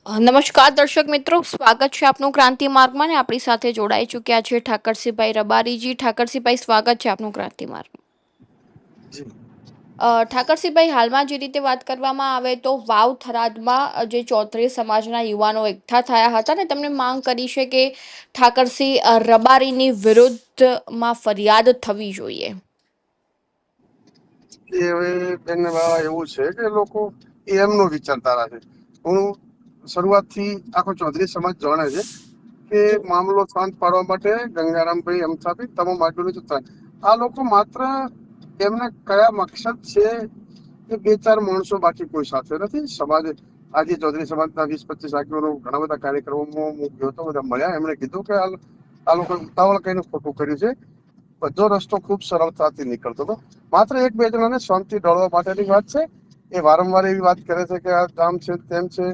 નમસ્કાર દર્શક મિત્રો, સ્વાગત છે આપનું ક્રાંતિ માર્ગમાં ને આપણી સાથે જોડાઈ ચૂક્યા છે ઠાકરસિંહભાઈ રબારીજી. ઠાકરસિંહભાઈ, સ્વાગત છે આપનું ક્રાંતિ માર્ગમાં. જી ઠાકરસિંહભાઈ, હાલમાં જે રીતે વાત કરવામાં આવે તો વાવ થરાદમાં જે ચૌધરી સમાજના યુવાનો એકઠા થયા હતા ને તેમણે માંગ કરી છે કે ઠાકરસિંહ રબારીની વિરુદ્ધમાં ફરિયાદ થવી જોઈએ. એ હવે બેન વાળા એવું છે કે લોકો એમનો વિચારધારા છે. હું શરૂઆતથી આખો ચૌધરી સમાજ જાણે છે કે મામલો શાંત પાડવા માટે ગંગારામભાઈ અમથાભાઈ તમામ આગળ જતા આ લોકો માત્ર એમને કયા મકસદ છે એ બે ચાર માણસો બાકી કોઈ સાથે નથી. સમાજ આજે ચૌધરી સમાજના 20-25 આગેવાનો ઘણા બધા કાર્યક્રમોમાં હું ગયો હતો, બધા મળ્યા. એમણે કીધું કે આ લોકો ઉતાવળ કઈને ખોટું કર્યું છે. બધો રસ્તો ખૂબ સરળતાથી નીકળતો હતો. માત્ર એક બે જણાને શાંતિ ઢળવા માટેની વાત છે. એ વારંવાર એવી વાત કરે છે કે આ આમ છે તેમ છે.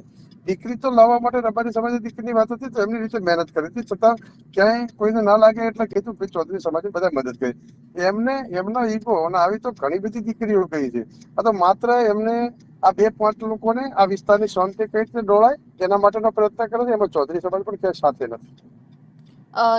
દીકરી તો લાવવા માટે રબારી સમાજની દીકરીની વાત હતી તો એમની રીતે મહેનત કરી હતી, છતાં ક્યાંય કોઈને ના લાગે એટલે કીધું કે ચૌધરી સમાજે બધા મદદ કરી. એમને એમનો ઈગો અને આવી તો ઘણી બધી દીકરીઓ કહી છે. આ તો માત્ર એમને આ બે પાંચ લોકોને આ વિસ્તારની શાંતિ કઈ રીતે ડોળાય એના માટેનો પ્રયત્ન કરે છે. એમાં ચૌધરી સમાજ પણ ક્યાંય સાથે નથી.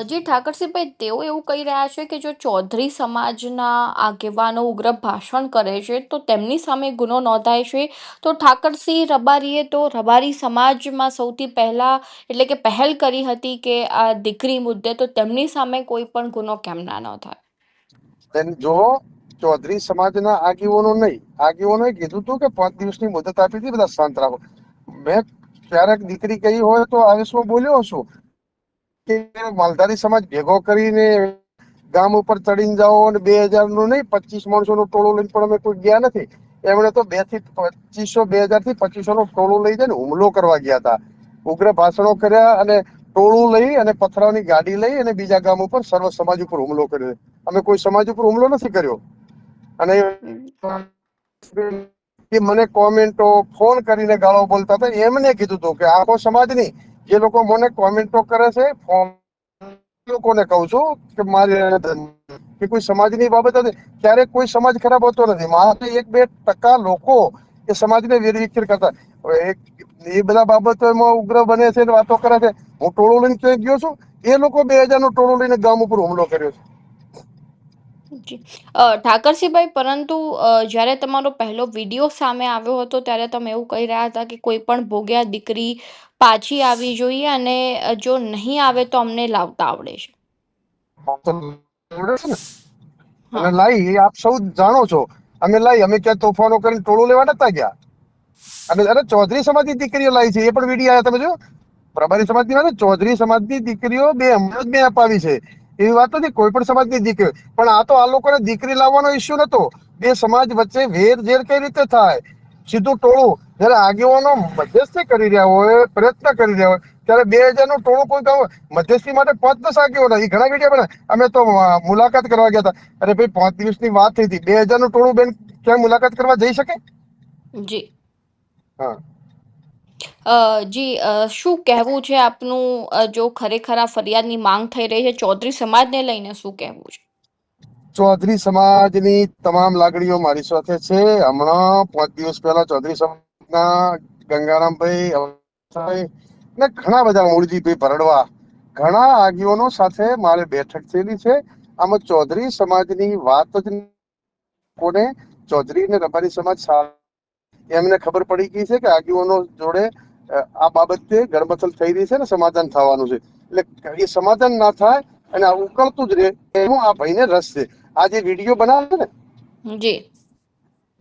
જે ઠાકરસિંહભાઈ, તેઓ એવું કહી રહ્યા છે કે જો ચૌધરી સમાજના આગેવાનો ઉગ્ર ભાષણ કરે છે તો તેમની સામે ગુનો નોંધાય છે. તો ઠાકરસિંહ રબારીએ તો રબારી સમાજમાં સૌથી પહેલા એટલે કે પહેલ કરી હતી કે આ દીકરી મુદ્દે, તો તેમની સામે કોઈ પણ ગુનો કેમ ના નોંધાય? જો ચૌધરી સમાજના આગેવાનોએ કીધું હતું કે 5 દિવસની મુદત આપી હતી, બધા શાંત રાખો. મેં ક્યારેક દીકરી કહી હોય તો આવેશમાં બોલ્યો છું કે માલધારી સમાજ ભેગો કરીને ગામ ઉપર ચડીને જાઓ અને 2000 નું નહીં 25 માણસો નું ટોળું લઈને પણ અમે કોઈ ગયા નથી. એમણે તો 2000 થી 2500 નું ટોળું લઈ જઈને હુમલો કરવા ગયા હતા. ઉગ્ર ભાષણો કર્યા અને ટોળું લઈ અને પથરાની ગાડી લઈ અને બીજા ગામ ઉપર સર્વ સમાજ ઉપર હુમલો કર્યો. અમે કોઈ સમાજ ઉપર હુમલો નથી કર્યો. અને એ મને કોમેન્ટો ફોન કરીને ગાળો બોલતા હતા. એમને કીધું હતું કે આખો સમાજ નહીં, જે લોકો મને કોમેન્ટો કરે છે લોકોને કહું છું કે મારી કે કોઈ સમાજની બાબત હતી ક્યારેક કોઈ સમાજ ખરાબ હોતો નથી. માત્ર 1-2% લોકો એ સમાજને વેરવિખેર કરતા. હવે એ બધા બાબતોમાં ઉગ્ર બને છે, વાતો કરે છે. હું ટોળું લઈને ક્યાંય ગયો છું? એ લોકો 2000 નું ટોળું લઈને ગામ ઉપર હુમલો કર્યો છે. જી ઠાકરસિંહભાઈ, પરંતુ જ્યારે તમારો પહેલો વિડીયો સામે આવ્યો હતો ત્યારે તમે એવું કહી રહ્યા હતા કે કોઈ પણ ભોગ્યા દીકરી પાછી આવી જોઈએ અને જો નહીં આવે તો અમને લાવતા આવડે છે. અને હા. લાઈ એ આપ સૌ જાણો છો. અમે લાઈ, અમે ક્યાં તોફાનો કરીને ટોળું લેવા નતા ગયા. અને અરે ચૌધરી સમાજની દીકરીઓ લાવી છે, એ પણ વિડીયો આવ્યા. તમે જો પ્રભારી સમાજની વાત, ચૌધરી સમાજની દીકરીઓ બે હમણાં જ બે અપાવી છે. એવી વાત નથી કોઈ પણ સમાજની દીકરી. પણ આ તો આ લોકોને દીકરી લાવવાનો ઇસ્યુ નતો. બે સમાજ વચ્ચે વેર ઝેર કઈ રીતે થાય? સીધું ટોળું. જયારે આગેવાનો મધ્યસ્થી કરી રહ્યા હોય, પ્રયત્ન કરી રહ્યા હોય, ત્યારે 2000 નું ટોળું કોઈ મધ્યસ્થી માટે 5-10 આગેવાનો એ ઘણા વિડીયો બને. અમે તો મુલાકાત કરવા ગયા હતા. અરે ભાઈ 5 દિવસની વાત થઈ હતી, 2000 નું ટોળું બેન ક્યાં મુલાકાત કરવા જઈ શકે? જી. હા, જી, શું કહેવું છે આપનું? જો ખરેખર આ ફરિયાદની માંગ થઈ રહી છે, ચૌધરી સમાજને લઈને શું કહેવું છે? ચૌધરી સમાજની તમામ લાગણીઓ મારી સાથે છે. હમણાં 5 દિવસ પહેલા ચૌધરી સમાજના ગંગારામભાઈ ને ઘણા બધા મૂળજીભાઈ ભરડવા ઘણા આગેવાનો સાથે મારે બેઠક થયેલી છે. આમાં ચૌધરી સમાજની વાત જ કોને ચૌધરી ને રબારી સમાજ એમને ખબર પડી ગઈ છે કે આગેવાનો જોડે આ બાબતે ગડબથલ થઈ રહી છે ને સમાધાન થવાનું છે. એટલે એ સમાધાન ના થાય અને આ ઉકળતું જ રહે એનું આ ભાઈને રસ છે. આ જે વિડીયો બનાવે છે ને, જી.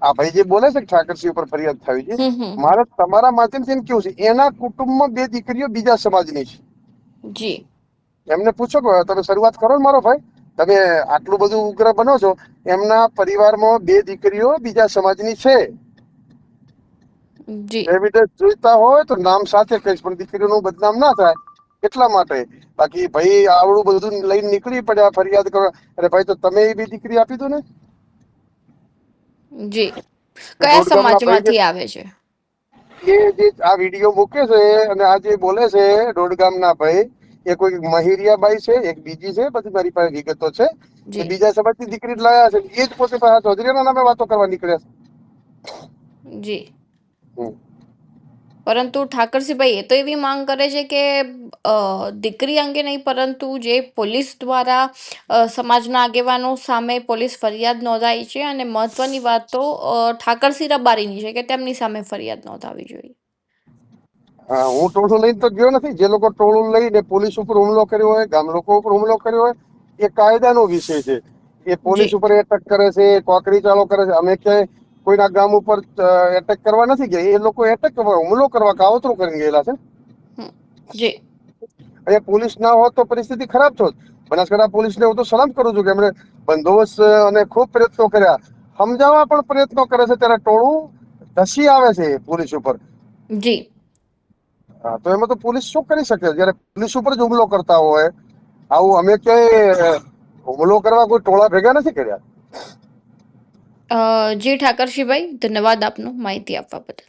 આ ભાઈ જે બોલે છે કે ઠાકરસિંહ ઉપર ફરિયાદ થવી છે, હમ. મારે તમારા માધ્યમથી એમ કેવું છે, એના કુટુંબમાં બે દીકરીઓ બીજા સમાજની છે. જી. એમને પૂછો કે તમે શરૂઆત કરો ને મારો ભાઈ, તમે આટલું બધું ઉગ્ર બનો છો, એમના પરિવારમાં બે દીકરીઓ બીજા સમાજની છે. જી. એવિડન્સ જોઈતા હોય તો નામ સાથે કહીશ, પણ દીકરીઓનું બદનામ ના થાય એટલા માટે. બાકી ભાઈ આવડું બધું લઈને નીકળી પડ્યા ફરિયાદ કરો. અરે ભાઈ, તો તમે એ બી દીકરી આપી દો ને. જી. એ કયા દોઢ ગામના ભાઈ સમાજમાંથી આવે છે? એ જે આ વિડીયો મૂકે છે અને આ જે બોલે છે દોઢ ગામના ભાઈ, એ કોઈ મહિરિયા બાઈ છે, એક બીજી છે, બધી મારી પાસે વિગતો છે. એ જી. બીજા સમાજની દીકરી જ લાયા છે. એ જ પોતે ચૌધરીના નામે વાતો કરવા નીકળ્યા છે. જી. હમ. પરંતુ ઠાકરસિંહભાઈ એ તો એવી માંગ કરે છે કે દીકરી અંગે નહીં પરંતુ જે પોલીસ દ્વારા સમાજના આગેવાનો સામે પોલીસ ફરિયાદ નોંધાઈ છે અને મહત્વની વાત તો ઠાકરસિંહ રબારીની છે કે તેમની સામે ફરિયાદ નોંધાવી જોઈએ. હા, હું ટોળું લઈને તો ગયો નથી. જે લોકો ટોળું લઈને પોલીસ ઉપર હુમલો કર્યો હોય, ગામ લોકો ઉપર હુમલો કર્યો હોય, એ કાયદાનો વિષય છે. એ પોલીસ જી. ઉપર એટેક કરે છે, કોકરી ચાલો કરે છે. અમે ક્યાંય કોઈના ગામ ઉપર એટેક કરવા નથી ગયા. એ લોકો એટેક કરવા, હુમલો કરવા કાવતરું કરીને ગયેલા છે. હમ. જી. અહીંયા પોલીસ ના હોત તો પરિસ્થિતિ ખરાબ થોત. બનાસકાંઠા પોલીસને હું તો સલામ કરું છું કે એમણે બંદોબસ્ત અને ખૂબ પ્રયત્નો કર્યા, સમજાવવા પણ પ્રયત્નો કરે છે, ત્યારે ટોળું ધસી આવે છે પોલીસ ઉપર. જી. હા, તો એમાં તો પોલીસ શું કરી શકે જયારે પોલીસ ઉપર જ હુમલો કરતા હોય? આવું અમે ક્યાંય હુમલો કરવા કોઈ ટોળા ભેગા નથી કર્યા. જી ઠાકરસિંહભાઈ, ધન્યવાદ આપનો માહિતી આપવા બદલ.